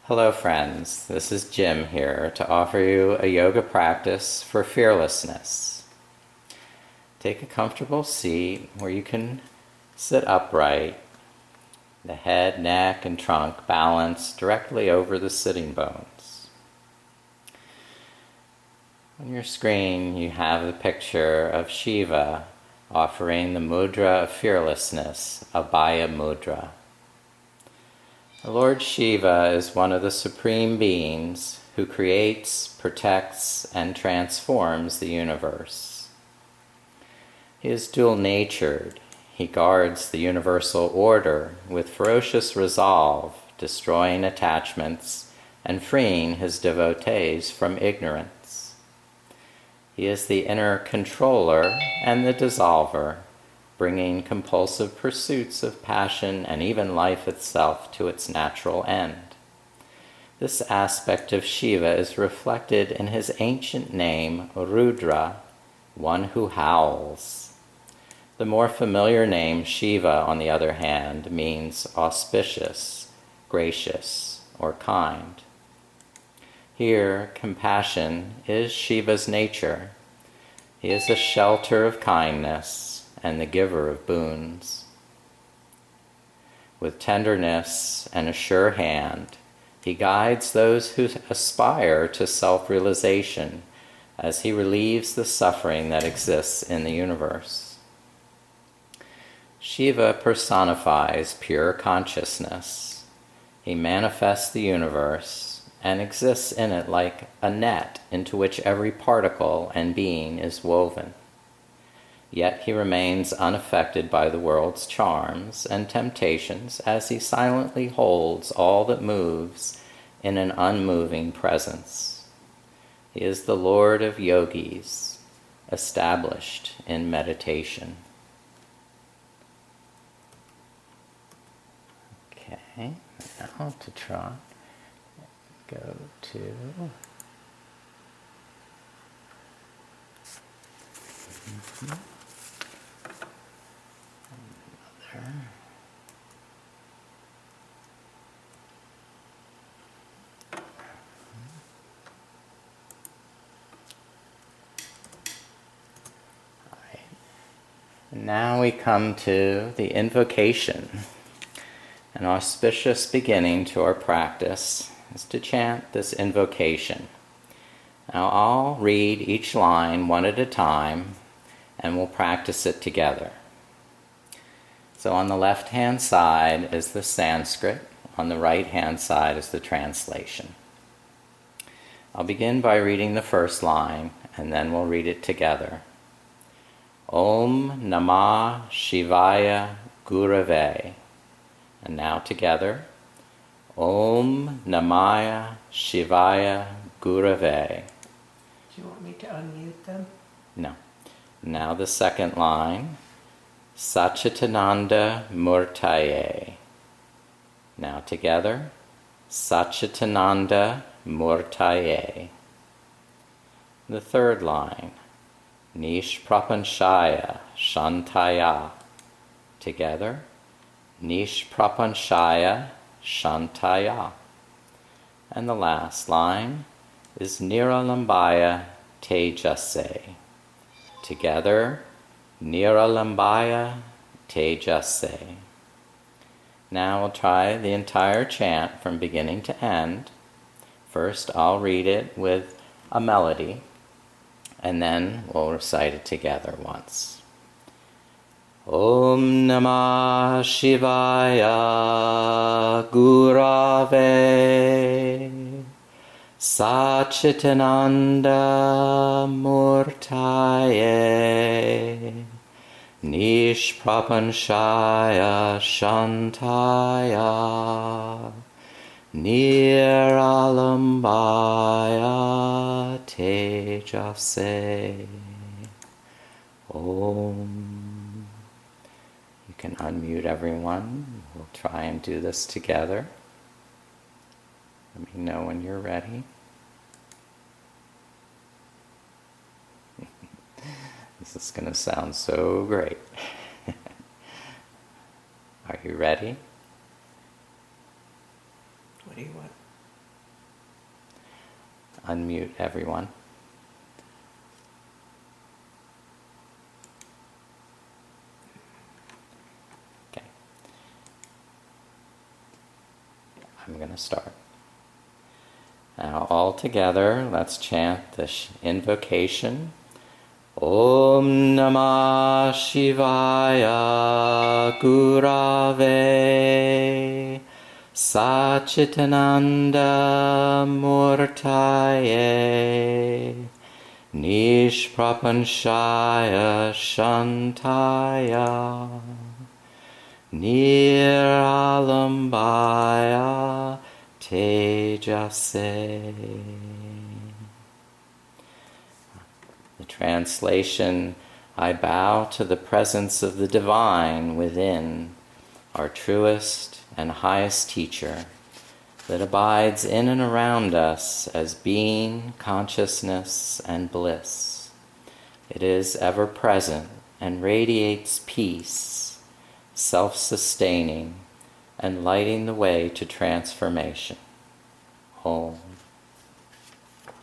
Hello friends, this is Jim here to offer you a yoga practice for fearlessness. Take a comfortable seat where you can sit upright, the head, neck, and trunk balanced directly over the sitting bones. On your screen you have the picture of Shiva offering the mudra of fearlessness, Abhaya mudra. The Lord Shiva is one of the supreme beings who creates, protects, and transforms the universe. He is dual-natured. He guards the universal order with ferocious resolve, destroying attachments and freeing his devotees from ignorance. He is the inner controller and the dissolver, bringing compulsive pursuits of passion and even life itself to its natural end. This aspect of Shiva is reflected in his ancient name, Rudra, one who howls. The more familiar name, Shiva, on the other hand, means auspicious, gracious, or kind. Here, compassion is Shiva's nature. He is a shelter of kindness and the giver of boons. With tenderness and a sure hand, he guides those who aspire to self-realization as he relieves the suffering that exists in the universe. Shiva personifies pure consciousness. He manifests the universe and exists in it like a net into which every particle and being is woven. Yet he remains unaffected by the world's charms and temptations as he silently holds all that moves in an unmoving presence. He is the Lord of yogis, established in meditation. Okay, now to try, go to... Now we come to the invocation. An auspicious beginning to our practice is to chant this invocation. Now I'll read each line one at a time and we'll practice it together. So on the left-hand side is the Sanskrit, on the right-hand side is the translation. I'll begin by reading the first line and then we'll read it together. Om Namah Shivaya Gurave. And now together. Om Namah Shivaya Gurave. Do you want me to unmute them? No. Now the second line. Saccidananda Murtaye. Now together. Saccidananda Murtaye. The third line. Nisprapancaya Shantaya. Together. Nisprapancaya Shantaya. And the last line is Niralambaya Tejase. Together, Niralambaya Tejase. Now we'll try the entire chant from beginning to end. First, I'll read it with a melody, and then we'll recite it together once. Om Namah Shivaya Gurave Saccidananda Murtaye Nisprapancaya Shantaya Niralambaya Tejase. Om. You can unmute everyone. We'll try and do this together. Let me know when you're ready. This is going to sound so great. Are you ready? What do you want? unmute everyone. Okay. I'm going to start. Now all together, let's chant the invocation. Om Namah Shivaya Gurave Saccidananda Murtaye Nisprapancaya Shantaya Niralambaya Tejase. The translation: I bow to the presence of the divine within, our truest and highest teacher, that abides in and around us as being, consciousness, and bliss. It is ever present and radiates peace, self-sustaining, and lighting the way to transformation. Om.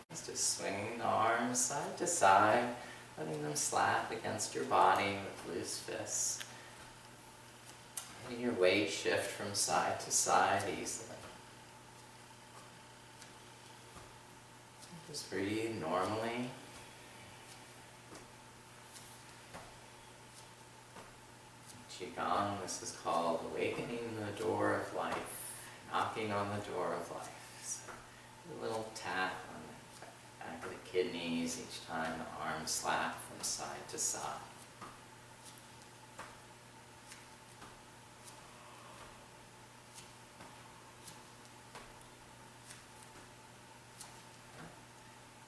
Just swinging the arms side to side, letting them slap against your body with loose fists. Letting your weight shift from side to side easily. Just breathe normally. Qigong, this is called awakening the door of life, knocking on the door of life. So a little tap on the back of the kidneys each time the arms slap from side to side.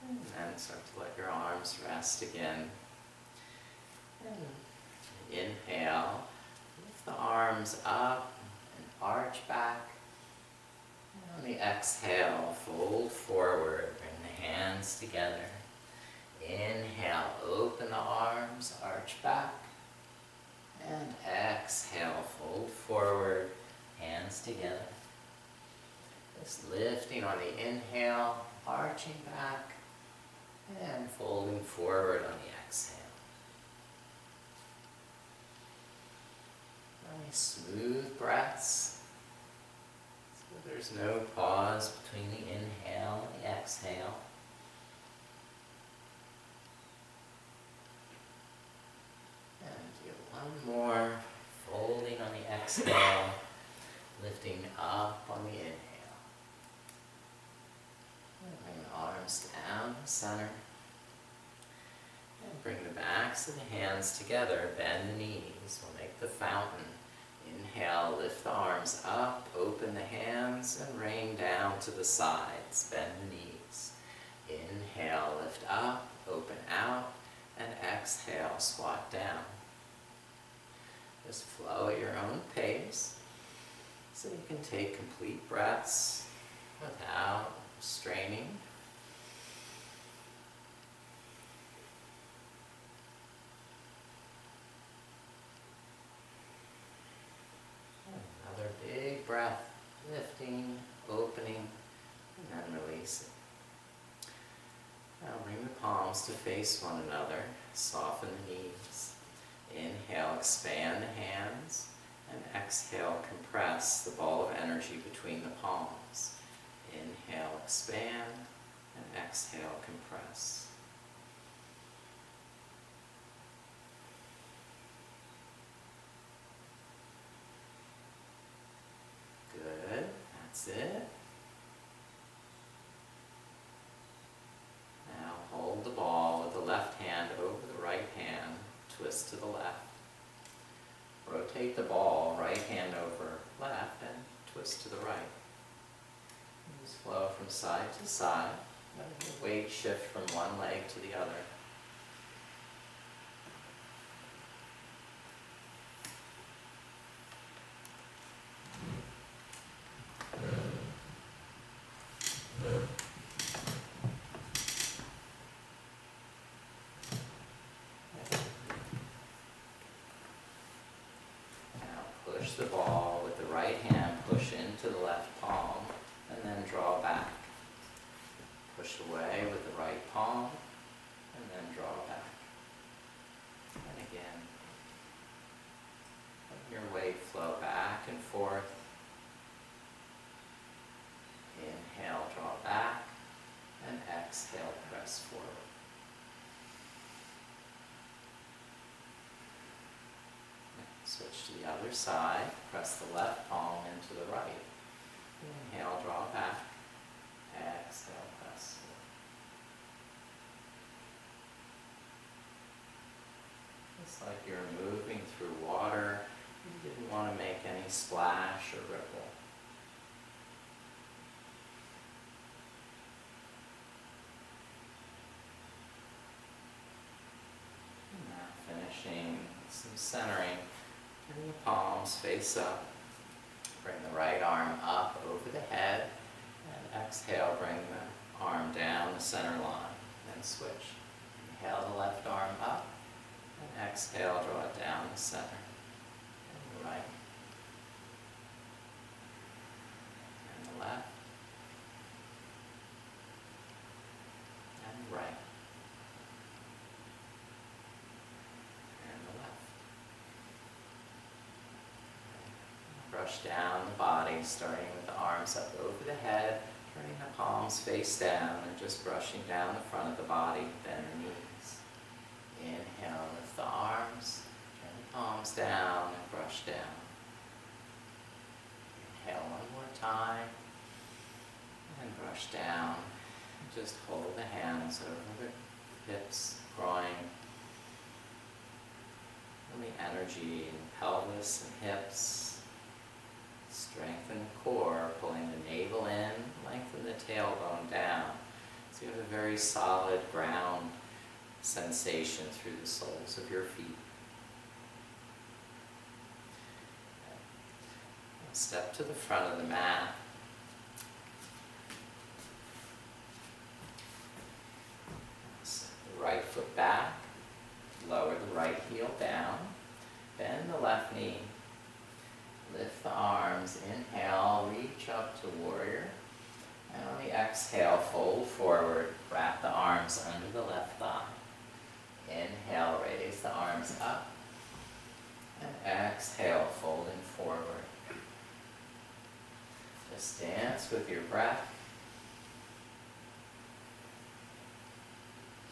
And then start to let your arms rest again. And inhale, lift the arms up and arch back. And on the exhale, fold forward, bring the hands together. Inhale, open the arms, arch back. And exhale, fold forward, hands together. Just lifting on the inhale, arching back, and folding forward on the exhale. Nice smooth breaths. So there's no pause between the inhale and the exhale. And do one more, folding on the exhale, lifting up on the inhale. And bring the arms down the center. And bring the backs of the hands together, bend the knees, we'll make the fountain. Inhale, lift the arms up, open the hands, and rain down to the sides, bend the knees. Inhale, lift up, open out, and exhale, squat down. Just flow at your own pace, so you can take complete breaths without straining. Big breath, lifting, opening, and then releasing. Now bring the palms to face one another, soften the knees. Inhale, expand the hands, and exhale, compress the ball of energy between the palms. Inhale, expand, and exhale, compress. Good, that's it. Now hold the ball with the left hand over the right hand, twist to the left. Rotate the ball, right hand over left, and twist to the right. Just flow from side to side. Let your weight shift from one leg to the other. Push the ball with the right hand, push into the left palm, and then draw back. Push away. forth. Inhale, draw back, and exhale, press forward. Switch to the other side, press the left palm into the right. Inhale, draw back, exhale, press forward. It's like you're moving through water. You didn't want to make any splash or ripple. And now finishing some centering. Bring the palms face up. Bring the right arm up over the head. And exhale, bring the arm down the center line. Then switch. Inhale the left arm up. And exhale, draw it down the center. And the right. And the left. And the right. And the left. Brush down the body, starting with the arms up over the head, turning the palms face down, and just brushing down the front of the body, bend the knees. Inhale, lift the arms, turn the palms down, and brush down. Inhale one more time, and brush down. And just hold the hands over the hips, groin. Feel the energy in the pelvis and hips. Strengthen the core, pulling the navel in, lengthen the tailbone down. So you have a very solid ground sensation through the soles of your feet. Step to the front of the mat. Step the right foot back, lower the right heel down, bend the left knee. Lift the arms, inhale, reach up to warrior. And on the exhale, fold forward, wrap the arms under the left thigh. Inhale, raise the arms up. And exhale, folding forward. Just dance with your breath.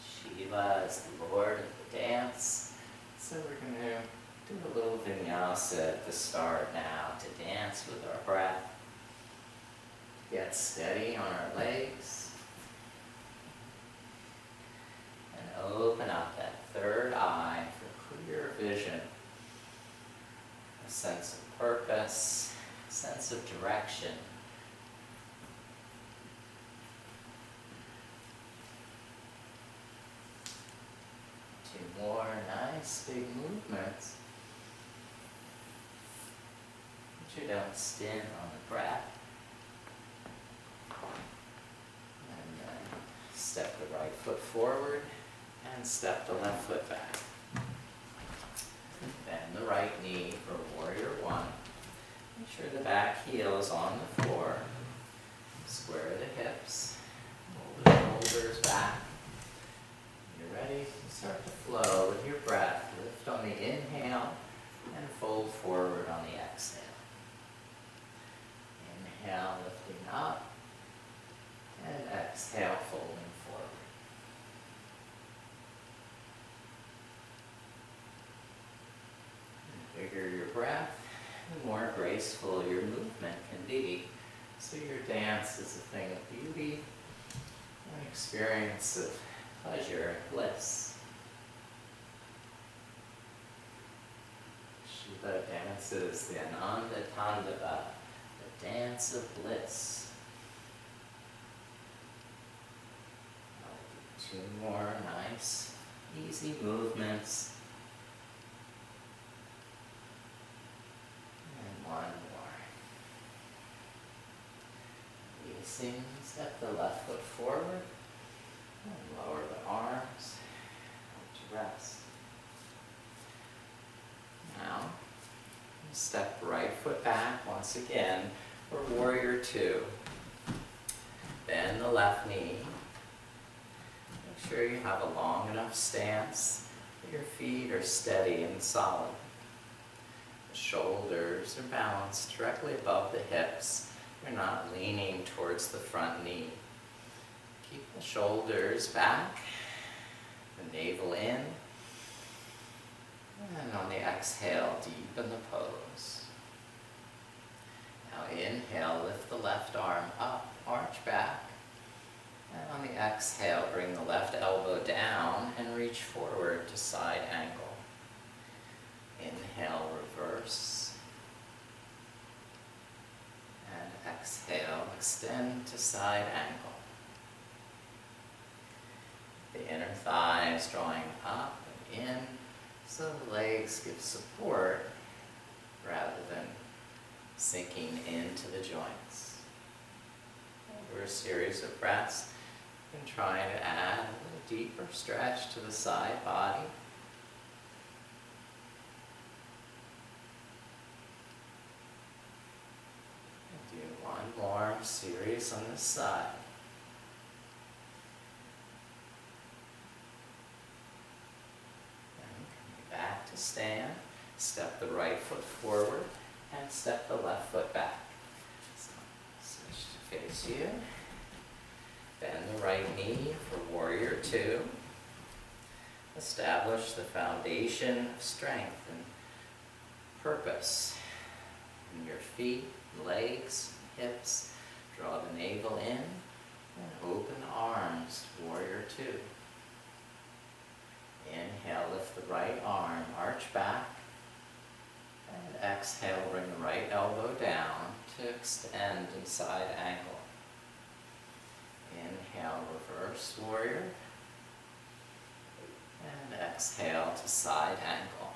Shiva is the Lord of the dance. So we're going to do a little vinyasa at the start now to dance with our breath. Get steady on our legs. And open up that third eye for clear vision. A sense of purpose, a sense of direction. Two more nice big movements. But you don't stint on the breath. And then step the right foot forward and step the left foot back. Bend the right knee for warrior one. Make sure the back heel is on the floor. Square the hips. Roll the shoulders back. You're ready to start to flow with your breath. Lift on the inhale and fold forward on the exhale. Inhale, lifting up, and exhale, folding forward. The bigger your breath, the more graceful your movement can be. So your dance is a thing of beauty, an experience of pleasure and bliss. Shiva dances the Ananda Tandava, the dance of bliss. I'll do two more nice, easy movements. And one more. Releasing, step the left foot forward. And lower the arms to rest. Now, step right foot back once again for warrior two. Bend the left knee. Make sure you have a long enough stance that your feet are steady and solid. The shoulders are balanced directly above the hips. You're not leaning towards the front knee. Keep the shoulders back, the navel in, and on the exhale, deepen the pose. Now inhale, lift the left arm up, arch back. And on the exhale, bring the left elbow down and reach forward to side angle. Inhale, reverse. And exhale, extend to side angle. The inner thighs drawing up and in, so the legs give support rather than sinking into the joints. Over a series of breaths, you can try to add a little deeper stretch to the side body. And do one more series on this side. Back to stand, step the right foot forward, and step the left foot back. So, switch to face you. Bend the right knee for warrior two. Establish the foundation of strength and purpose in your feet, legs, hips. Draw the navel in and open arms, warrior two. Inhale, lift the right arm, arch back. And exhale, bring the right elbow down to extend in side angle. Inhale, reverse warrior. And exhale to side angle.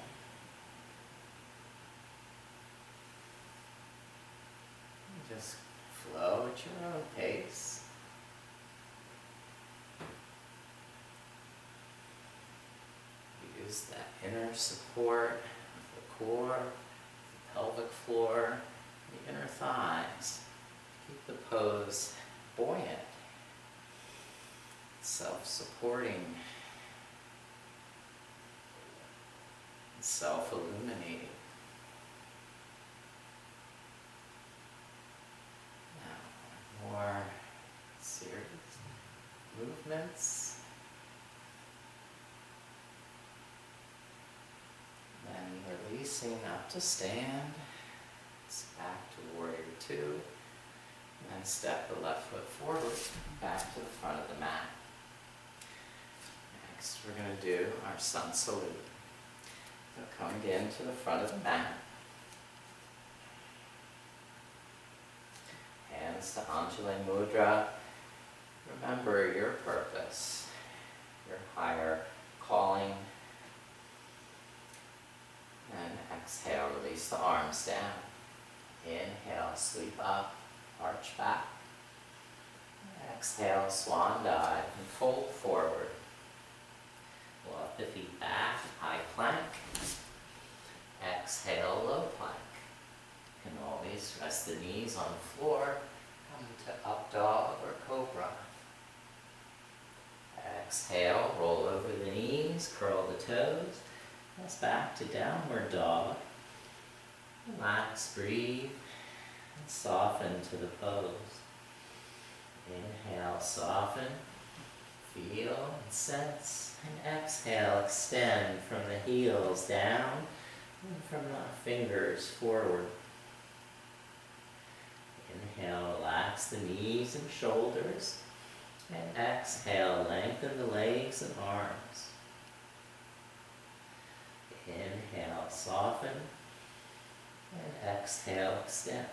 And just flow at your own pace. Use that inner support of the core, the pelvic floor, the inner thighs. Keep the pose buoyant, self-supporting, and self-illuminating. Now, more serious movements. Then releasing up to stand. It's back to warrior two. And then step the left foot forward, back to the front of the mat. Next, we're going to do our sun salute. So coming in to the front of the mat. Hands to Anjali Mudra. Remember your purpose, your higher calling. And exhale, release the arms down. Inhale, sweep up, arch back. Exhale, swan dive and fold forward. Walk the feet back, high plank. Exhale, low plank. You can always rest the knees on the floor. Come to up dog or cobra. Exhale, roll over the knees, curl the toes. Press back to downward dog. Relax, breathe, and soften to the pose. Inhale, soften, feel and sense. And exhale, extend from the heels down and from the fingers forward. Inhale, relax the knees and shoulders. And exhale, lengthen the legs and arms. Inhale, soften, and exhale, extend.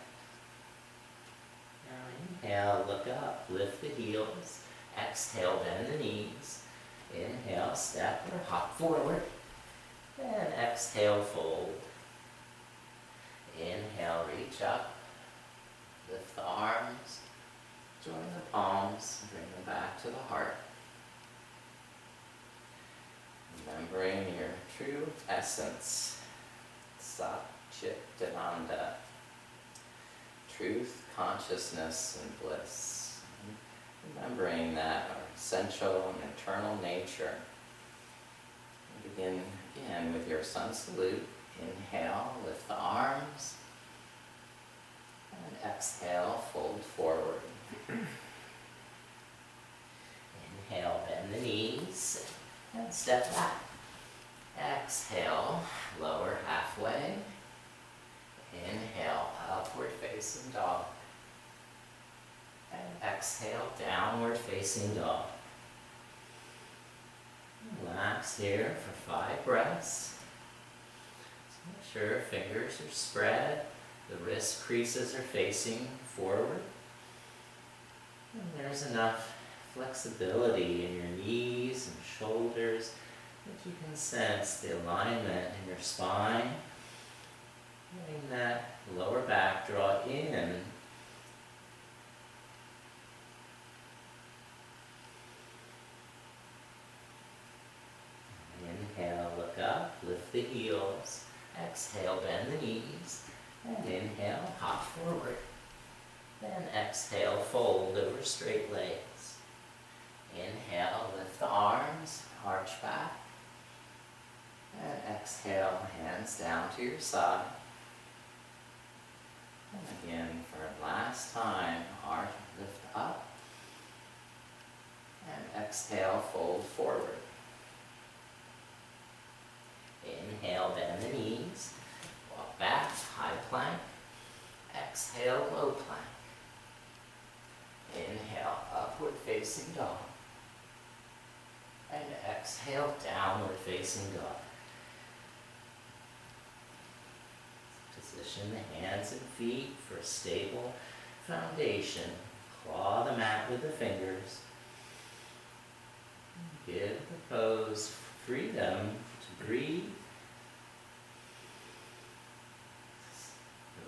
Now inhale, look up, lift the heels. Exhale, bend the knees. Inhale, step or hop forward. And exhale, fold. Inhale, reach up. Lift the arms. Join the palms, bring them back to the heart. Remembering your true essence, Saccidananda, truth, consciousness, and bliss. Remembering that our essential and eternal nature. Begin again with your sun salute. Inhale, lift the arms. And exhale, fold forward. Inhale, bend the knees and step back. Exhale, lower halfway. Inhale, upward facing dog. And exhale, downward facing dog. Relax here for 5 breaths. So make sure fingers are spread, the wrist creases are facing forward. And there's enough flexibility in your knees and shoulders that you can sense the alignment in your spine. Letting that lower back draw in. Inhale, look up, lift the heels. Exhale, bend the knees. And inhale, hop forward. Then exhale, fold over straight legs. Inhale, lift the arms, arch back. And exhale, hands down to your side. And again, for last time, arch, lift up. And exhale, fold forward. Inhale, bend the knees. Walk back, high plank. Exhale, low plank. Inhale, upward facing dog. And exhale, downward facing dog. Position the hands and feet for a stable foundation. Claw the mat with the fingers. Give the pose freedom to breathe.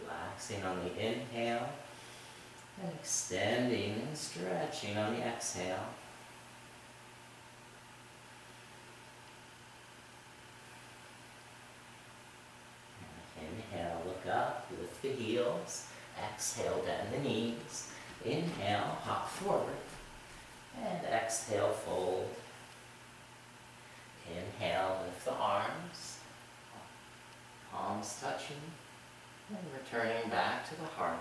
Relaxing on the inhale and extending and stretching on the exhale. Inhale, look up, lift the heels. Exhale, bend the knees. Inhale, hop forward. And exhale, fold. Inhale, lift the arms. Palms touching. And returning back to the heart.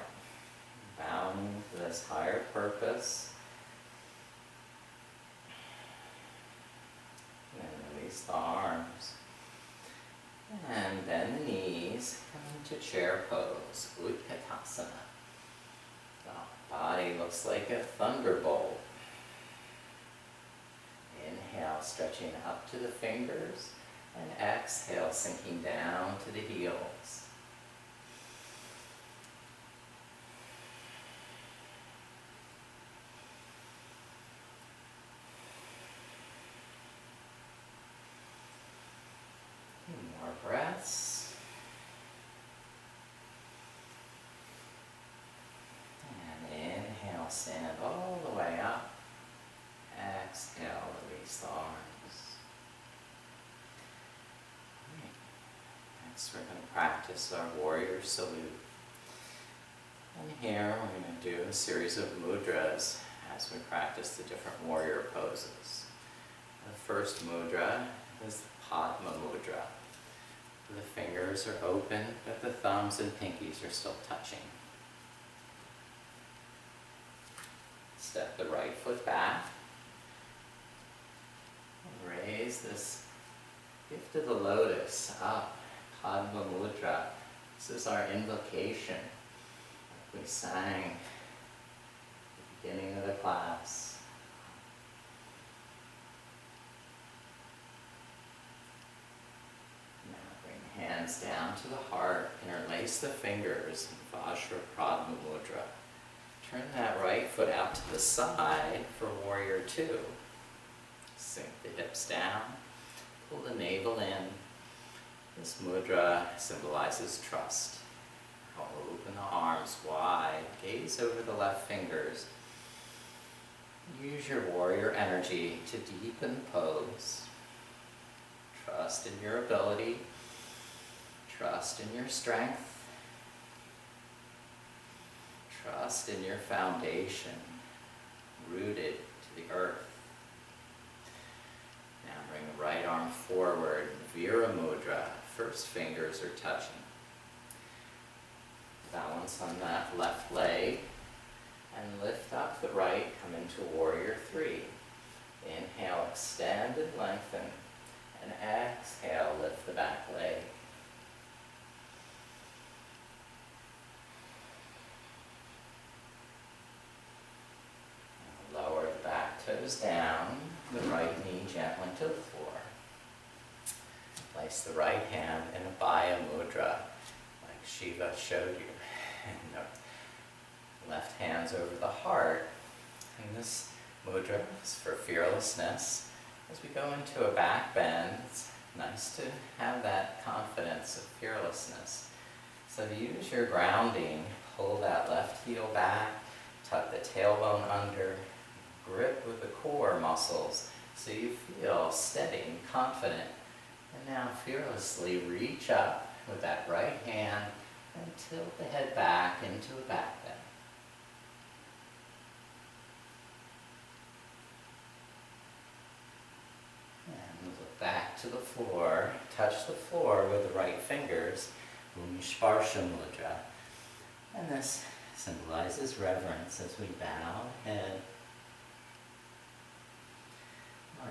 Bowing to this higher purpose. And release the arms. And bend the knees, come into chair pose, Utkatasana. The body looks like a thunderbolt. Inhale, stretching up to the fingers, and exhale, sinking down to the heels. More breaths. And inhale, stand all the way up. Exhale, release the arms. Next, we're going to practice our warrior salute. And here, we're going to do a series of mudras as we practice the different warrior poses. The first mudra is the Padma mudra. The fingers are open, but the thumbs and pinkies are still touching. Step the right foot back. And raise this gift of the lotus up, Padma mudra. This is our invocation, like we sang at the beginning of the class. Hands down to the heart, interlace the fingers in Vajra Padma mudra. Turn that right foot out to the side for warrior 2. Sink the hips down, pull the navel in. This mudra symbolizes trust. Open the arms wide, gaze over the left fingers. Use your warrior energy to deepen the pose. Trust in your ability. Trust in your strength. Trust in your foundation, rooted to the earth. Now bring the right arm forward, Vira Mudra, first fingers are touching. Balance on that left leg and lift up the right, come into warrior three. Inhale, extend and lengthen, and exhale, lift the back leg. Lower the back toes down, the right knee gently to the floor. Place the right hand in Abhaya Mudra, like Shiva showed you. And the left hand's over the heart. And this mudra is for fearlessness. As we go into a back bend, it's nice to have that confidence of fearlessness. So use your grounding, pull that left heel back, tuck the tailbone under, grip with the core muscles so you feel steady and confident. And now fearlessly reach up with that right hand and tilt the head back into a back bend. And look back to the floor, touch the floor with the right fingers, Nisprapancaya Murtaye. And this symbolizes reverence as we bow head.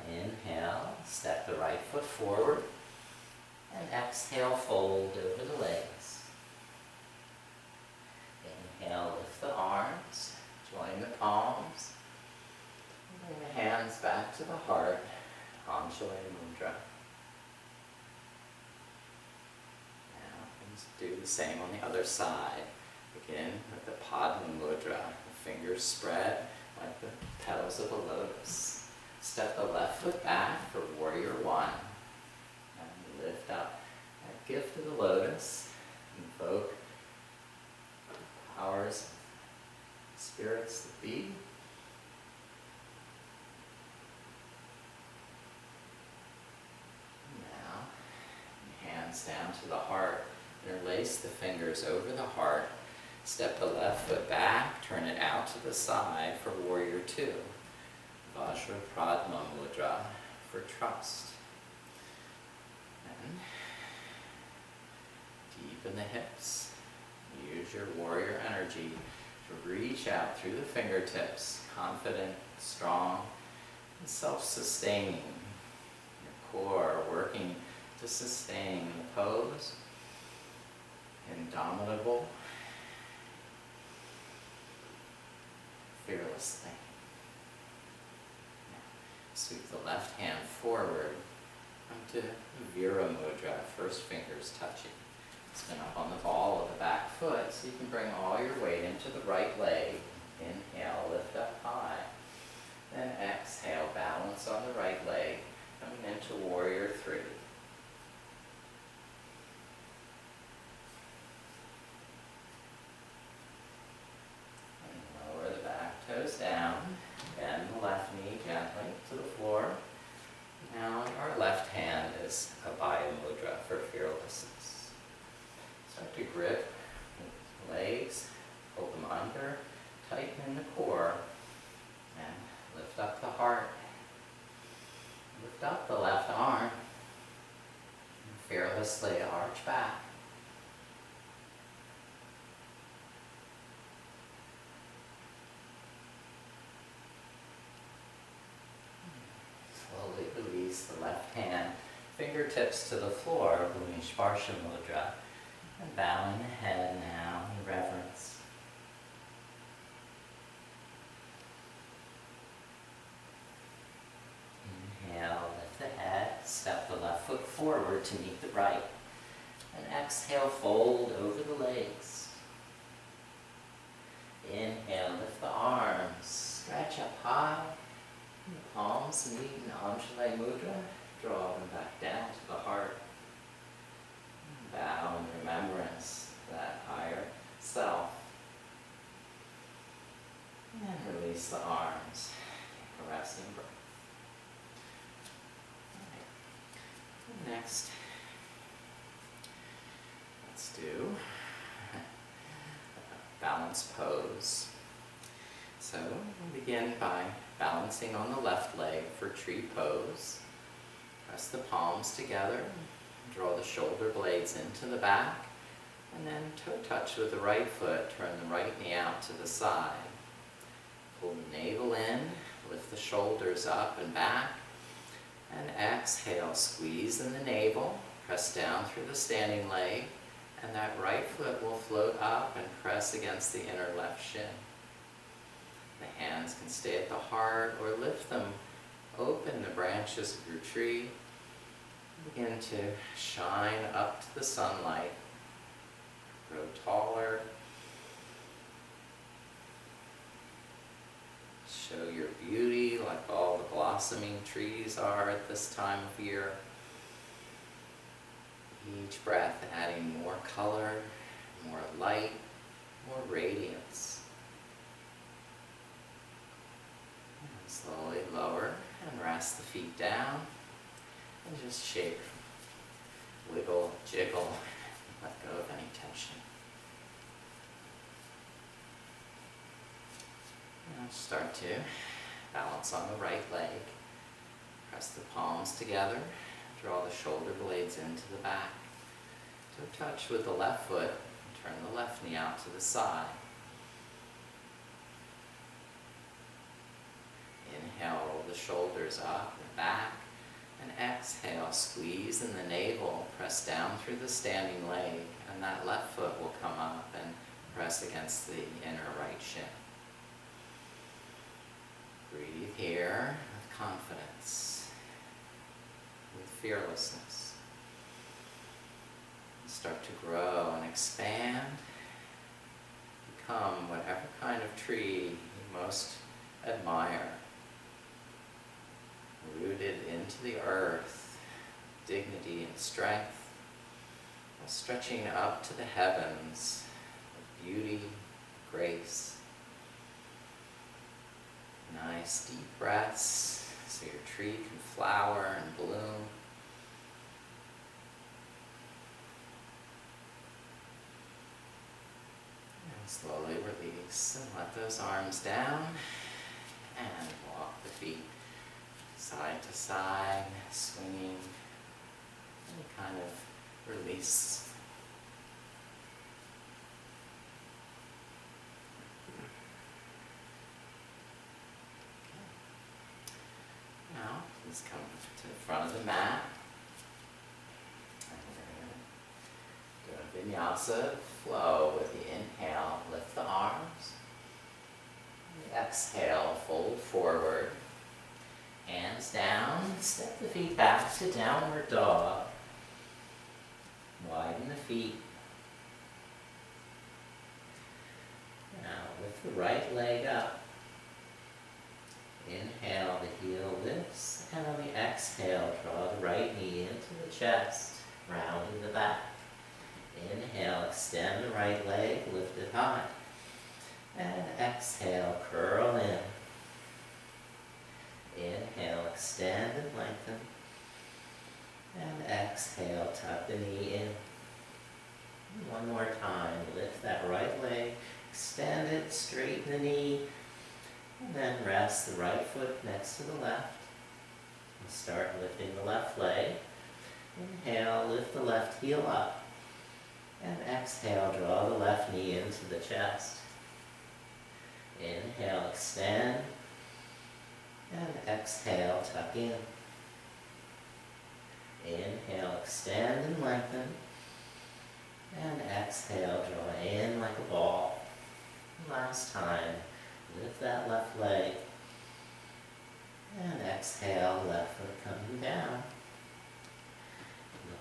Inhale, step the right foot forward, and exhale, fold over the legs. Inhale, lift the arms, join the palms, bring the hands back to the heart, Anjali Mudra. Now, let's do the same on the other side. Begin with the Padma Mudra, the fingers spread like the petals of a lotus. Step the left foot back for warrior one. And lift up that gift of the lotus. Invoke the powers, spirits that be. Now, hands down to the heart. Interlace the fingers over the heart. Step the left foot back, turn it out to the side for warrior two. Vajra Pradma Mudra for trust. And deepen the hips. Use your warrior energy to reach out through the fingertips, confident, strong, and self-sustaining. Your core working to sustain the pose. Indomitable. Fearlessly. Sweep the left hand forward, come to Vira Mudra, first fingers touching. Spin up on the ball of the back foot so you can bring all your weight into the right leg. Inhale, lift up high. Then exhale, balance on the right leg, coming into warrior three. And lower the back toes down. Bend the left knee gently to the floor. Now our left hand is Abhaya Mudra for fearlessness. Start to grip the legs, pull them under, tighten the core, and lift up the heart. Lift up the left arm, and fearlessly arch back. Slowly release the left hand, fingertips to the floor, Nisprapancaya Mudra, and bowing the head now in reverence. Inhale, lift the head, step the left foot forward to meet the right, and exhale, fold over the legs. Inhale, lift the arms, stretch up high. The palms meet in Anjali Mudra, draw them back down to the heart. Bow in remembrance of that higher self. And release the arms. Take a resting breath. Right. Next, let's do a balance pose. So we'll begin by balancing on the left leg for tree pose. Press the palms together, Draw the shoulder blades into the back, and then toe touch with the right foot. Turn the right knee out to the side. Pull the navel in, lift the shoulders up and back, and exhale, squeeze in the navel, press down through the standing leg, and that right foot will float up and press against the inner left shin. The hands can stay at the heart or lift them. Open the branches of your tree. Begin to shine up to the sunlight. Grow taller. Show your beauty like all the blossoming trees are at this time of year. Each breath adding more color, more light, more radiance. And slowly lower and rest the feet down and just shake, wiggle, jiggle, let go of any tension. Now start to balance on the right leg. Press the palms together. Draw the shoulder blades into the back. Toe touch with the left foot. Turn the left knee out to the side. Inhale, roll the shoulders up and back. And exhale, squeeze in the navel. Press down through the standing leg. And that left foot will come up and press against the inner right shin. Breathe here with confidence, with fearlessness. Start to grow and expand. Become whatever kind of tree you most admire. Rooted into the earth, dignity and strength, while stretching up to the heavens with beauty, grace. Nice deep breaths so your tree can flower and bloom. And slowly release and let those arms down and walk the feet side to side, swinging, any kind of release. Now, please come to the front of the mat. And we're going to do a vinyasa flow with the inhale, lift the arms. The exhale, fold forward. Hands down, step the feet back to downward dog. Widen the feet. Now, lift the right leg up. Inhale, the heel lifts, and on the exhale, draw the right knee into the chest, rounding the back. Inhale, extend the right leg, lift it high. And exhale, curl in. Inhale, extend and lengthen. And exhale, tuck the knee in. One more time, lift that right leg, extend it, straighten the knee. And then rest the right foot next to the left. And start lifting the left leg. Inhale, lift the left heel up. And exhale, draw the left knee into the chest. Inhale, extend. And exhale, tuck in. Inhale, extend and lengthen. And exhale, draw in like a ball. Last time. Lift that left leg, and exhale, left foot coming down.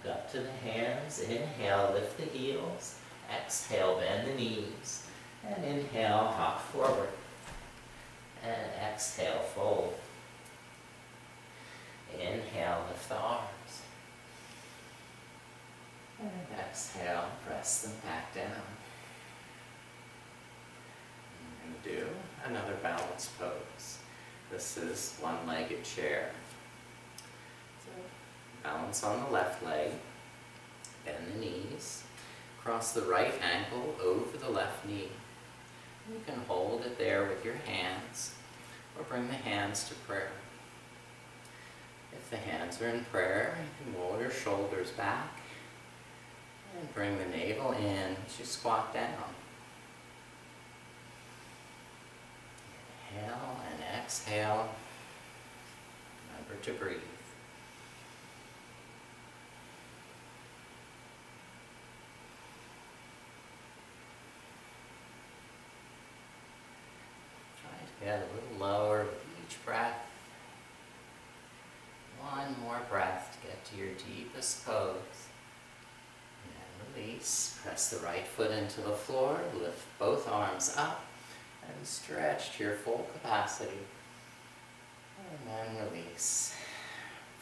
Look up to the hands, inhale, lift the heels, exhale, bend the knees, and inhale, hop forward, and exhale, fold. Inhale, lift the arms, and exhale, press them back down. Do another balance pose. This is one-legged chair. So balance on the left leg, bend the knees, cross the right ankle over the left knee. You can hold it there with your hands or bring the hands to prayer. If the hands are in prayer, you can roll your shoulders back and bring the navel in as you squat down. Inhale and exhale. Remember to breathe. Try to get a little lower with each breath. One more breath to get to your deepest pose. And then release. Press the right foot into the floor. Lift both arms up and stretch to your full capacity. And then release.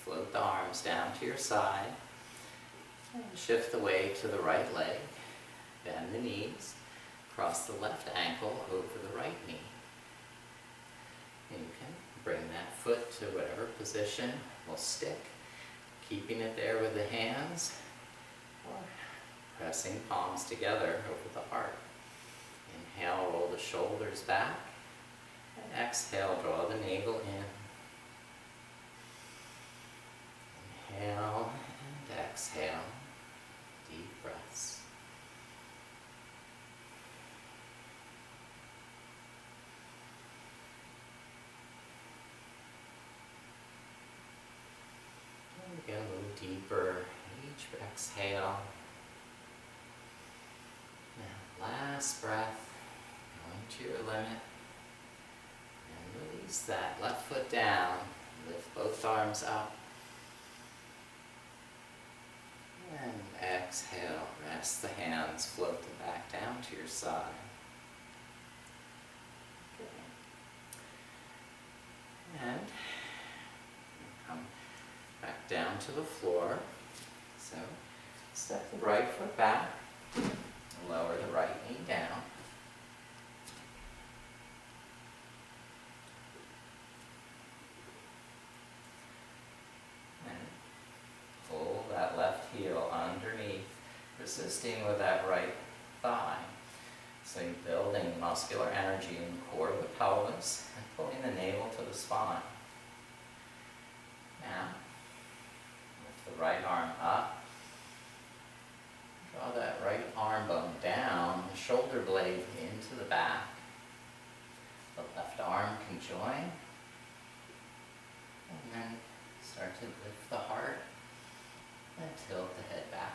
Float the arms down to your side. And shift the weight to the right leg. Bend the knees. Cross the left ankle over the right knee. And you can bring that foot to whatever position will stick, keeping it there with the hands, or pressing palms together over the heart. Inhale, roll the shoulders back, and exhale, draw the navel in. Inhale and exhale, deep breaths. Get a little deeper each exhale. Now, last breath, going to your limit. And release that left foot down. Lift both arms up. And exhale, rest the hands, float them back down to your side. Okay. And come back down to the floor. So step the right foot back, lower the right knee down. And pull that left heel underneath, resisting with that right thigh. So you're building muscular energy in the core of the pelvis and pulling the navel to the spine. Now, lift the right arm up. Draw that right arm bone down, the shoulder blade into the back. The left arm can join. And then start to lift the heart and tilt the head back.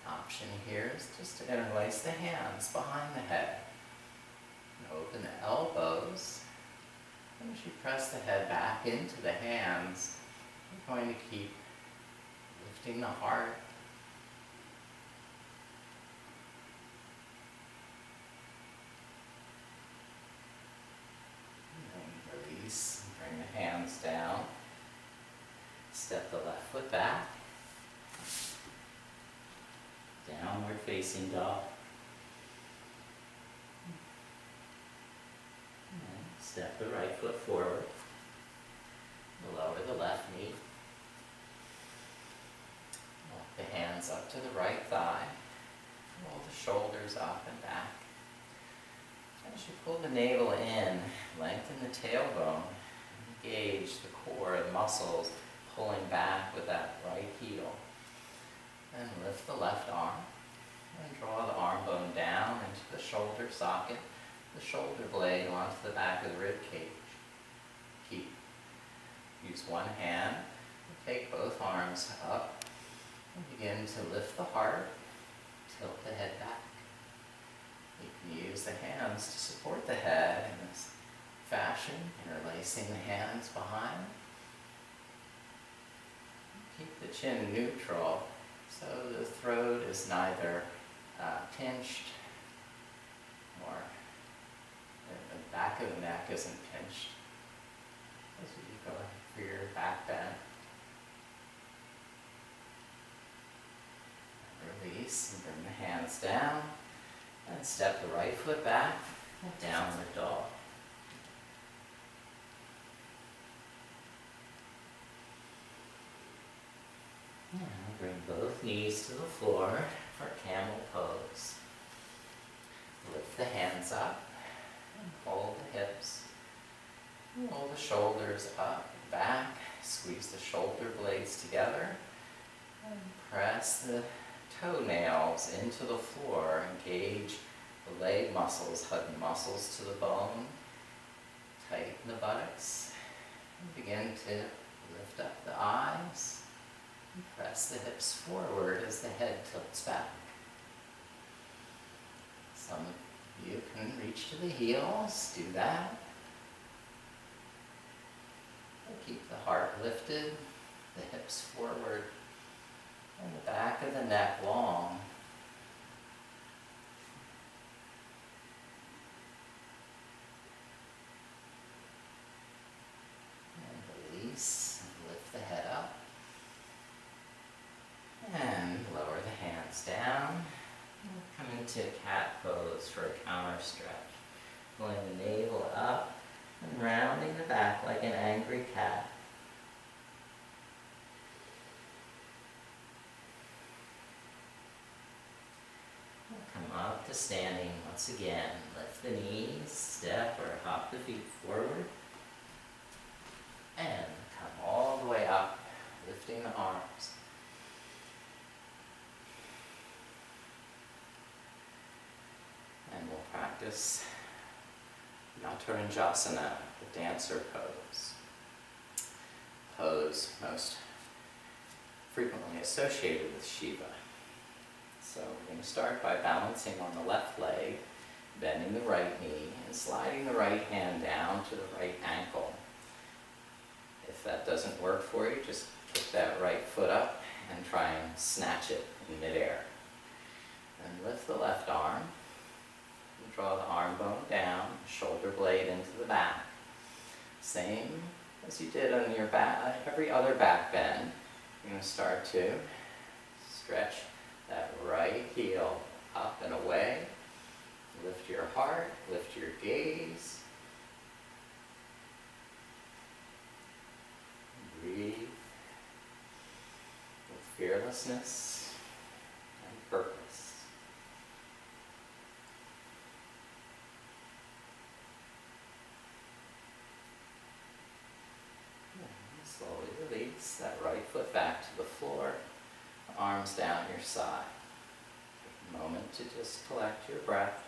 An option here is just to interlace the hands behind the head. And open the elbows. And as you press the head back into the hands, you're going to keep lifting the heart. And then release and bring the hands down. Step the left foot back. Downward facing dog. And step the right foot forward. Lower the left knee. Walk the hands up to the right thigh. Roll the shoulders up and back. As you pull the navel in, lengthen the tailbone. Engage the core, the muscles, pulling back with that right heel. And lift the left arm. And draw the arm bone down into the shoulder socket, the shoulder blade onto the back of the rib cage. Keep. Use one hand, take both arms up, and begin to lift the heart, tilt the head back. You can use the hands to support the head in this fashion, interlacing the hands behind. Keep the chin neutral, so the throat is neither pinched or the back of the neck isn't pinched. As you go for your back bend. Release and bring the hands down and step the right foot back and downward dog. And bring both knees to the floor for camel pose. Lift the hands up and hold the hips. Roll the shoulders up, back, squeeze the shoulder blades together, and press the toenails into the floor. Engage the leg muscles, hug the muscles to the bone. Tighten the buttocks. And begin to lift up the eyes. And press the hips forward as the head tilts back. Some of you can reach to the heels. Do that. Keep the heart lifted, the hips forward, and the back of the neck long. And release, and lift the head up. And lower the hands down. And come into cat pose for a counter stretch. Pulling the navel up. And rounding the back like an angry cat. Come up to standing once again. Lift the knees, step or hop the feet forward. And come all the way up, lifting the arms. And we'll practice Niralambaya, the dancer pose. Pose most frequently associated with Shiva. So we're going to start by balancing on the left leg, bending the right knee, and sliding the right hand down to the right ankle. If that doesn't work for you, just kick that right foot up and try and snatch it in midair. And lift the left arm. Draw the arm bone down, shoulder blade into the back. Same as you did on your back, every other back bend. You're going to start to stretch that right heel up and away. Lift your heart, lift your gaze. Breathe with fearlessness and purpose. Slowly release that right foot back to the floor, arms down your side. Take a moment to just collect your breath.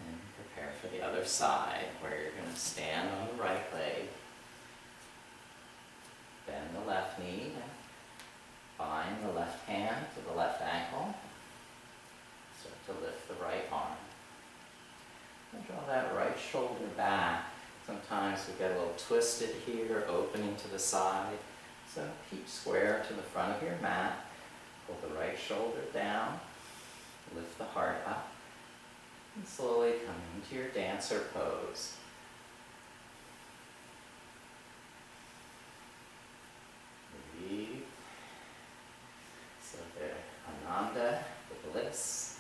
And prepare for the other side, where you're going to stand on the right leg, bend the left knee, bind the left hand to the left ankle. Start to lift the right arm. And draw that right shoulder back. Sometimes we get a little twisted here, opening to the side. So keep square to the front of your mat. Pull the right shoulder down. Lift the heart up. And slowly come into your dancer pose. Breathe. So the Ananda, the bliss,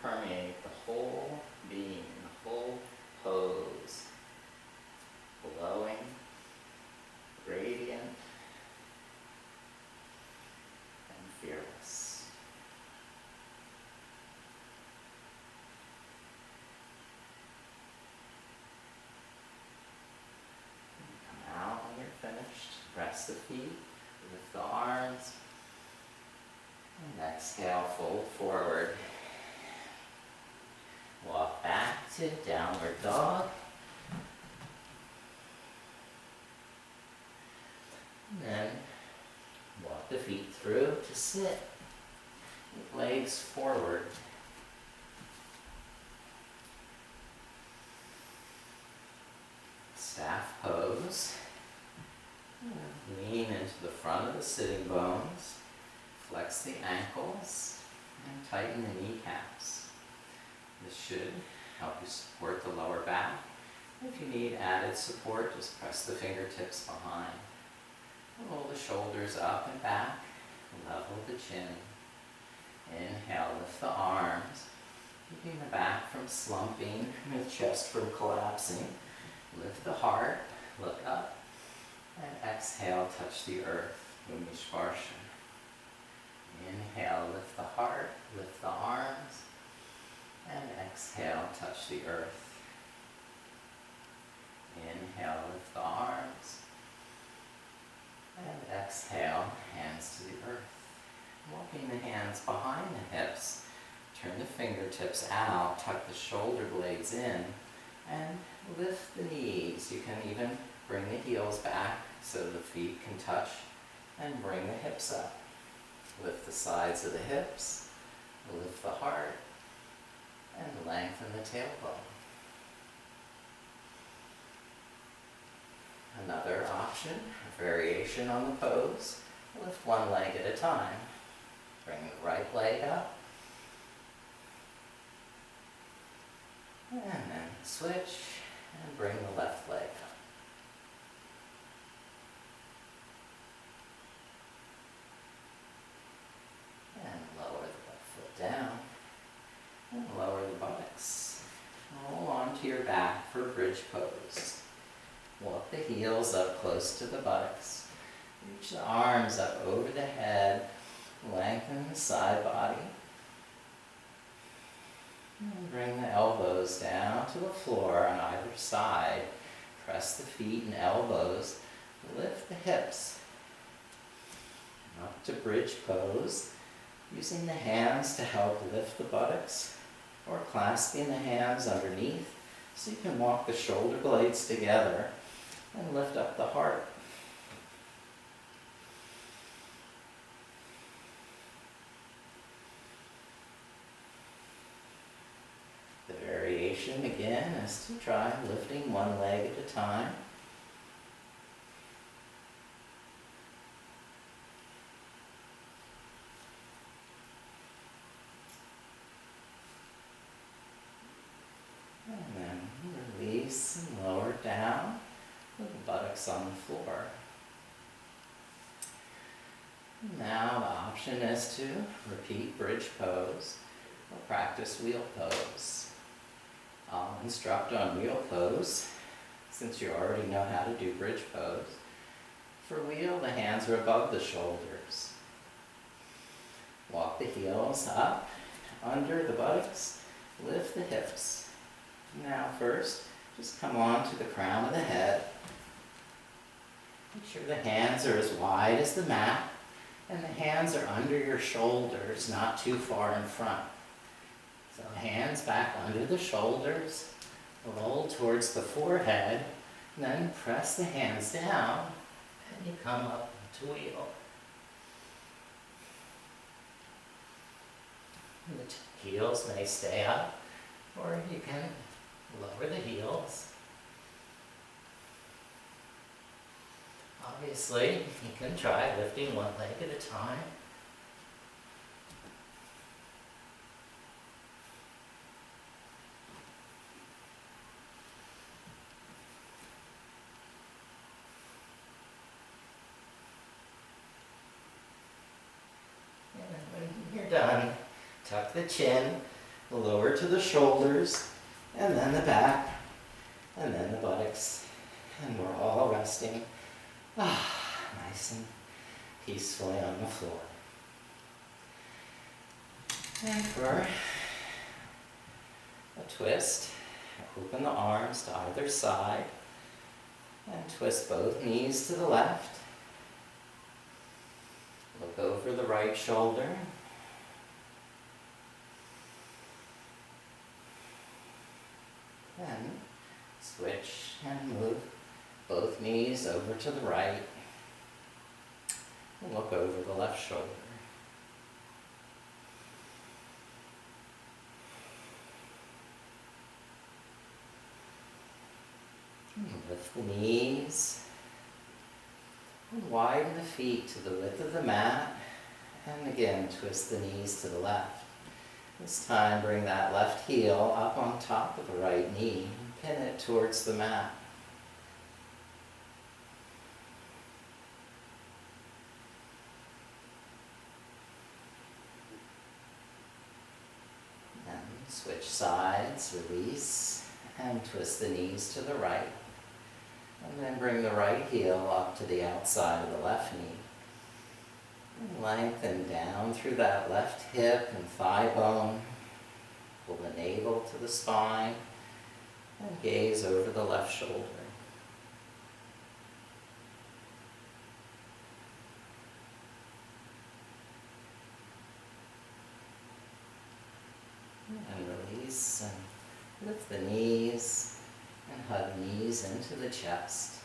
permeate the whole being, the whole pose, glowing, radiant, and fearless. And come out when you're finished. Press the feet, lift the arms, and exhale, fold forward. Walk back to downward dog. And then walk the feet through to sit. With legs forward. Staff pose. Lean into the front of the sitting bones. Flex the ankles and tighten the kneecaps. This should help you support the lower back. If you need added support, just press the fingertips behind. Roll the shoulders up and back. Level the chin. Inhale, lift the arms. Keeping the back from slumping, the chest from collapsing. Lift the heart, look up. And exhale, touch the earth. Nisprapancaya. Inhale, lift the heart, lift the touch the earth. Inhale, lift the arms. And exhale, hands to the earth. Walking the hands behind the hips. Turn the fingertips out, tuck the shoulder blades in, and lift the knees. You can even bring the heels back so the feet can touch, and bring the hips up. Lift the sides of the hips, lift the heart, and lengthen the tailbone. Another option, a variation on the pose. Lift one leg at a time. Bring the right leg up. And then switch and bring the left leg up. And lower the left foot down. And lower the buttocks. Hold on to your back for bridge pose. Walk the heels up close to the buttocks. Reach the arms up over the head. Lengthen the side body. And bring the elbows down to the floor on either side. Press the feet and elbows. Lift the hips. Up to bridge pose. Using the hands to help lift the buttocks. Or clasping the hands underneath so you can walk the shoulder blades together and lift up the heart. The variation again is to try lifting one leg at a time. And then release and lower down with the buttocks on the floor. Now the option is to repeat bridge pose or practice wheel pose. I'll instruct on wheel pose since you already know how to do bridge pose. For wheel, the hands are above the shoulders. Walk the heels up, under the buttocks, lift the hips. Now first, just come on to the crown of the head. Make sure the hands are as wide as the mat, and the hands are under your shoulders, not too far in front. So hands back under the shoulders, roll towards the forehead, and then press the hands down, and you come up to wheel. The heels may stay up, or you can lower the heels. Obviously, you can try lifting one leg at a time. And when you're done, tuck the chin, lower to the shoulders, and then the back, and then the buttocks, and we're all resting nice and peacefully on the floor. And for a twist, open the arms to either side, and twist both knees to the left. Look over the right shoulder. Then switch and move both knees over to the right. And look over the left shoulder. And lift the knees. And widen the feet to the width of the mat. And again, twist the knees to the left. This time, bring that left heel up on top of the right knee. Pin it towards the mat. And switch sides, release, and twist the knees to the right. And then bring the right heel up to the outside of the left knee. And lengthen down through that left hip and thigh bone. Pull the navel to the spine and gaze over the left shoulder. And release and lift the knees and hug knees into the chest.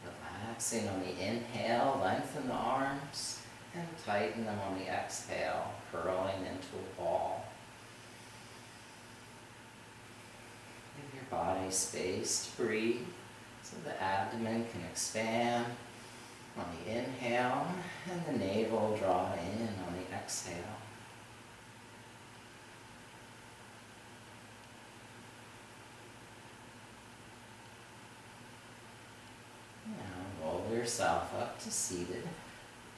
Relaxing on the inhale, lengthen the arms and tighten them on the exhale, curling into a ball. Give your body space to breathe so the abdomen can expand on the inhale and the navel draw in on the exhale. Now roll yourself up to seated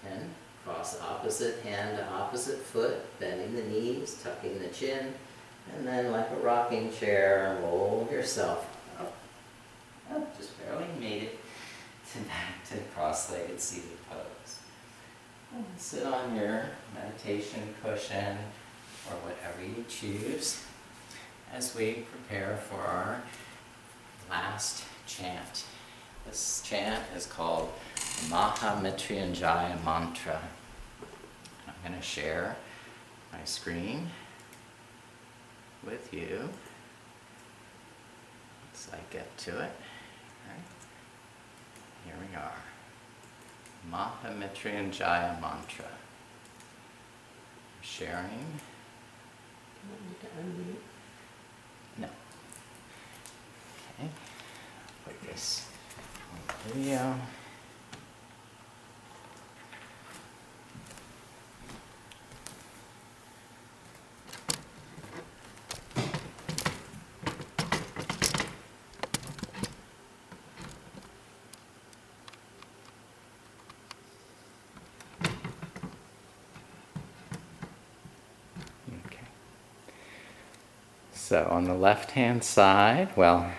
and cross opposite hand to opposite foot, bending the knees, tucking the chin, and then like a rocking chair, roll yourself up. Oh, just barely made it back to cross-legged seated pose. And sit on your meditation cushion or whatever you choose as we prepare for our last chant. This chant is called Maha Mrityunjaya mantra. I'm going to share my screen with you as I get to it. Right. Here we are. Maha Mrityunjaya mantra. I'm sharing. Do you want me to unmute? No. Okay. Put this on the video. So on the left-hand side, well,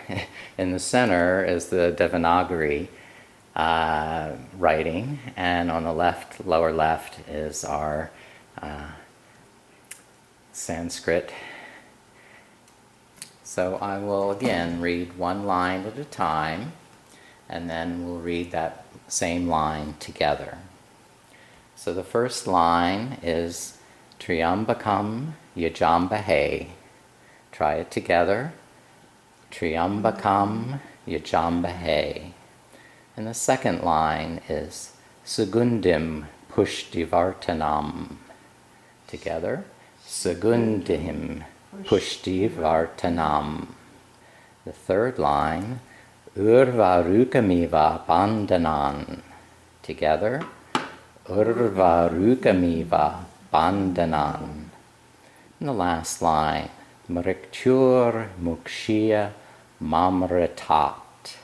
in the center is the Devanagari writing, and on the left, lower left, is our Sanskrit. So I will again read one line at a time, and then we'll read that same line together. So the first line is Tryambakam yajamahe. Try it together. Tryambakam yajamahe. And the second line is Sugandhim pushti-vardhanam. Together. Sugandhim pushti-vardhanam. The third line, Urvarukamiva bandhanan. Together. Urvarukamiva bandhanan. And the last line, Mrityor mukshiya mamritat.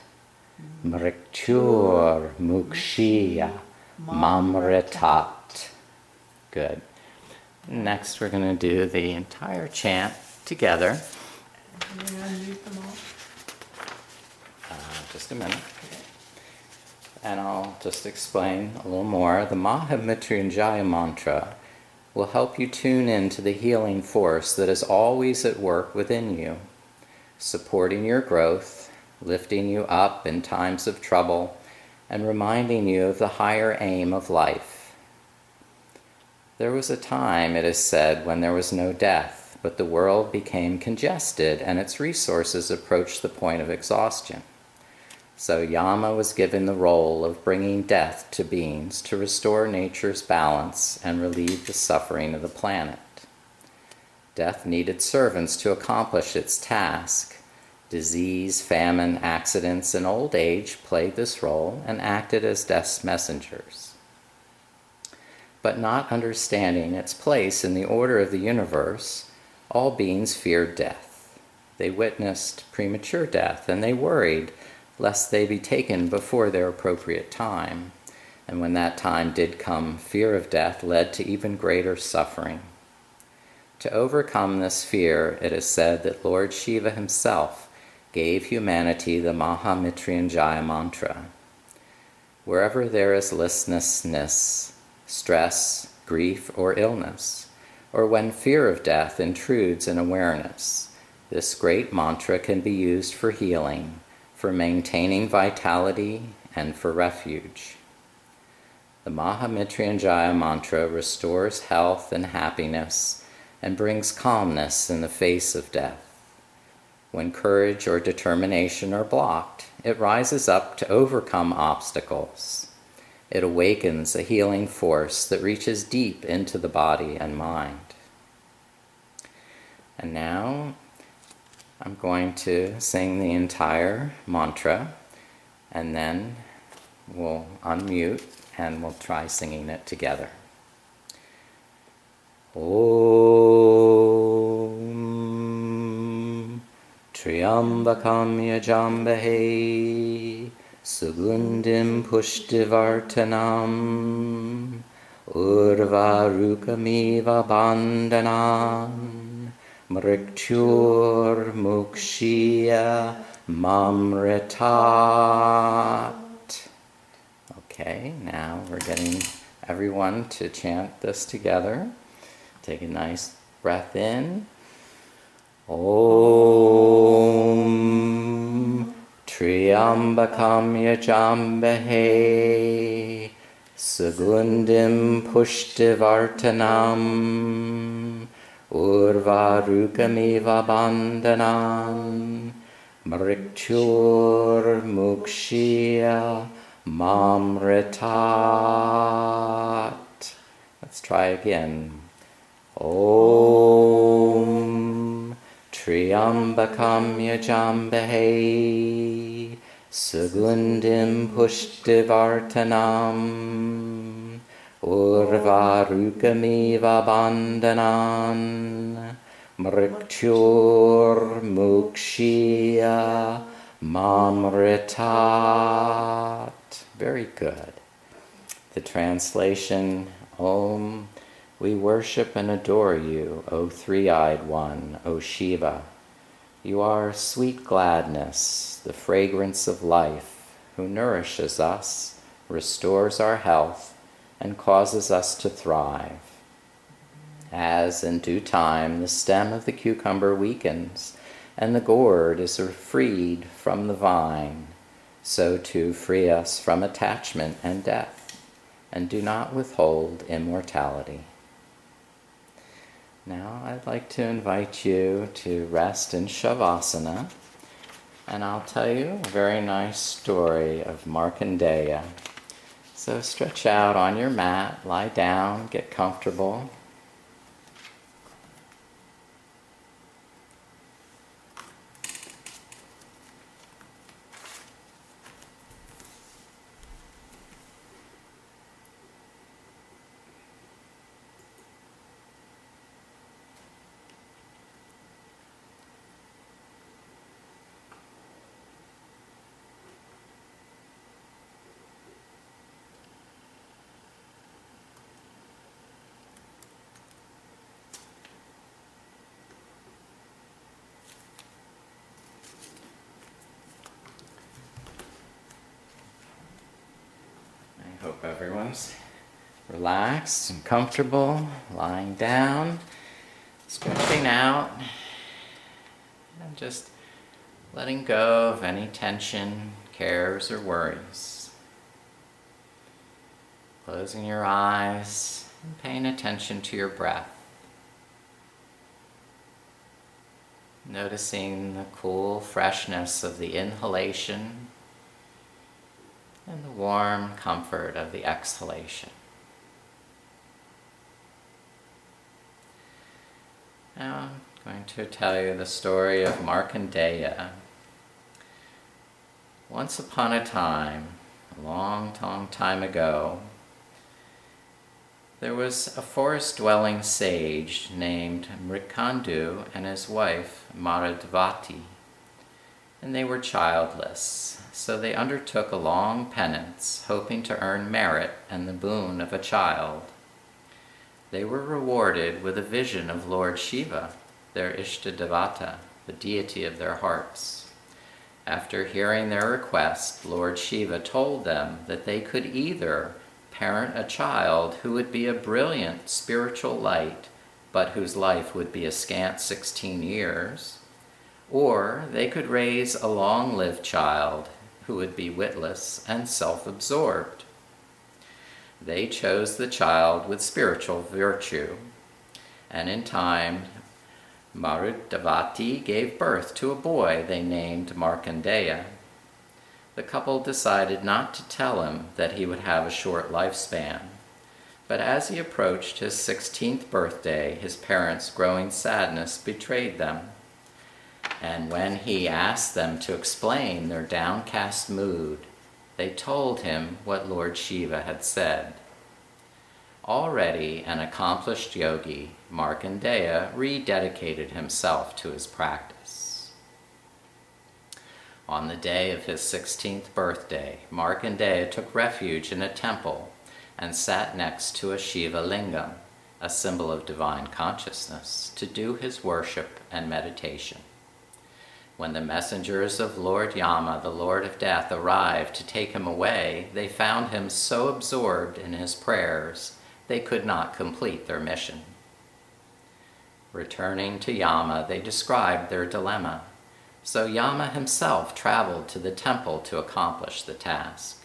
Mrityor mukshiya mamritat. Good. Next we're going to do the entire chant together. Can you unmute them all? Just a minute. And I'll just explain a little more. The Maha Mrityunjaya mantra will help you tune into the healing force that is always at work within you, supporting your growth, lifting you up in times of trouble, and reminding you of the higher aim of life. There was a time, it is said, when there was no death, but the world became congested and its resources approached the point of exhaustion. So Yama was given the role of bringing death to beings to restore nature's balance and relieve the suffering of the planet. Death needed servants to accomplish its task. Disease, famine, accidents, and old age played this role and acted as death's messengers. But not understanding its place in the order of the universe, all beings feared death. They witnessed premature death, and they worried lest they be taken before their appropriate time. And when that time did come, fear of death led to even greater suffering. To overcome this fear, it is said that Lord Shiva himself gave humanity the Maha Mrityunjaya mantra. Wherever there is listlessness, stress, grief, or illness, or when fear of death intrudes in awareness. This great mantra can be used for healing, for maintaining vitality, and for refuge. The Maha Mrityunjaya mantra restores health and happiness and brings calmness in the face of death. When courage or determination are blocked, it rises up to overcome obstacles. It awakens a healing force that reaches deep into the body and mind. And now I'm going to sing the entire mantra, and then we'll unmute and we'll try singing it together. Om Tryambakam yajamahe Sugandhim pushti-vardhanam Urvarukamiva bandhanan Mrityor mukshiya mamritat. Okay, now we're getting everyone to chant this together. Take a nice breath in. Om Tryambakam yajamahe Sugandhim pushti-vardhanam Urvarukamiva bandhanan Mrityor mukshiya mamritat. Let's try again. Om Tryambakam yajamahe Sugandhim pushti-vardhanam Urvarukamiva bandhanan Mrityor mukshiya mamritat. Very good. The translation, Om, we worship and adore you, O three-eyed one, O Shiva. You are sweet gladness, the fragrance of life, who nourishes us, restores our health, and causes us to thrive. As in due time the stem of the cucumber weakens, and the gourd is freed from the vine, so too free us from attachment and death, and do not withhold immortality. Now I'd like to invite you to rest in Shavasana, and I'll tell you a very nice story of Markandeya. So stretch out on your mat, lie down, get comfortable. Hope everyone's relaxed and comfortable, lying down, stretching out, and just letting go of any tension, cares, or worries. Closing your eyes and paying attention to your breath. Noticing the cool freshness of the inhalation and the warm comfort of the exhalation. Now I'm going to tell you the story of Markandeya. Once upon a time, a long, long time ago, there was a forest-dwelling sage named Mrikandu and his wife Madhavati, and they were childless. So they undertook a long penance, hoping to earn merit and the boon of a child. They were rewarded with a vision of Lord Shiva, their Ishtadevata, the deity of their hearts. After hearing their request, Lord Shiva told them that they could either parent a child who would be a brilliant spiritual light, but whose life would be a scant 16 years, or they could raise a long-lived child who would be witless and self-absorbed. They chose the child with spiritual virtue, and in time, Marudavati gave birth to a boy they named Markandeya. The couple decided not to tell him that he would have a short lifespan, but as he approached his 16th birthday, his parents' growing sadness betrayed them. And when he asked them to explain their downcast mood, they told him what Lord Shiva had said. Already an accomplished yogi, Markandeya rededicated himself to his practice. On the day of his 16th birthday, Markandeya took refuge in a temple and sat next to a Shiva lingam, a symbol of divine consciousness, to do his worship and meditation. When the messengers of Lord Yama, the Lord of Death, arrived to take him away, they found him so absorbed in his prayers they could not complete their mission. Returning to Yama, they described their dilemma, so Yama himself traveled to the temple to accomplish the task.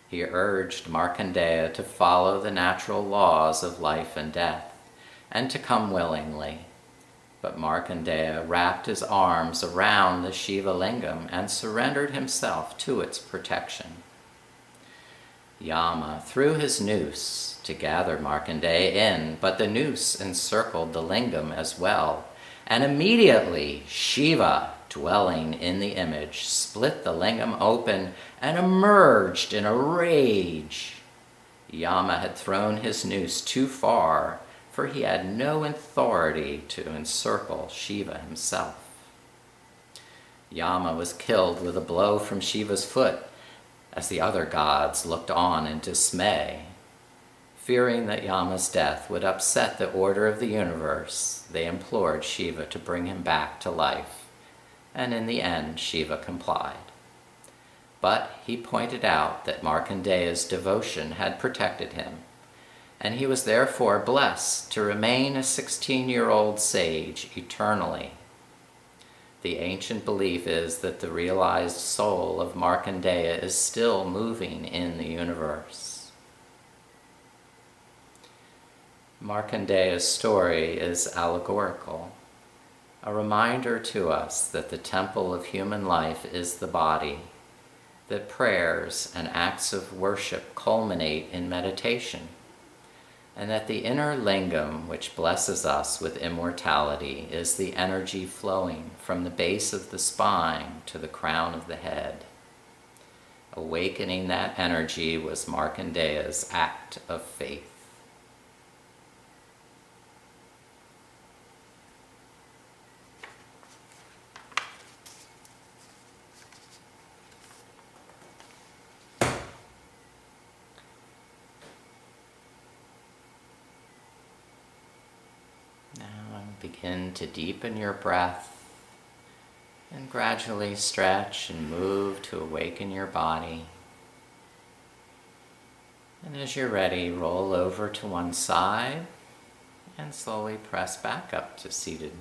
He urged Markandeya to follow the natural laws of life and death, and to come willingly. But Markandeya wrapped his arms around the Shiva lingam and surrendered himself to its protection. Yama threw his noose to gather Markandeya in, but the noose encircled the lingam as well, and immediately Shiva, dwelling in the image, split the lingam open and emerged in a rage. Yama had thrown his noose too far, for he had no authority to encircle Shiva himself. Yama was killed with a blow from Shiva's foot, as the other gods looked on in dismay. Fearing that Yama's death would upset the order of the universe, they implored Shiva to bring him back to life, and in the end Shiva complied. But he pointed out that Markandeya's devotion had protected him, and he was therefore blessed to remain a 16-year-old sage eternally. The ancient belief is that the realized soul of Markandeya is still moving in the universe. Markandeya's story is allegorical, a reminder to us that the temple of human life is the body, that prayers and acts of worship culminate in meditation, and that the inner lingam which blesses us with immortality is the energy flowing from the base of the spine to the crown of the head. Awakening that energy was Markandeya's act of faith. Begin to deepen your breath and gradually stretch and move to awaken your body. And as you're ready, roll over to one side and slowly press back up to seated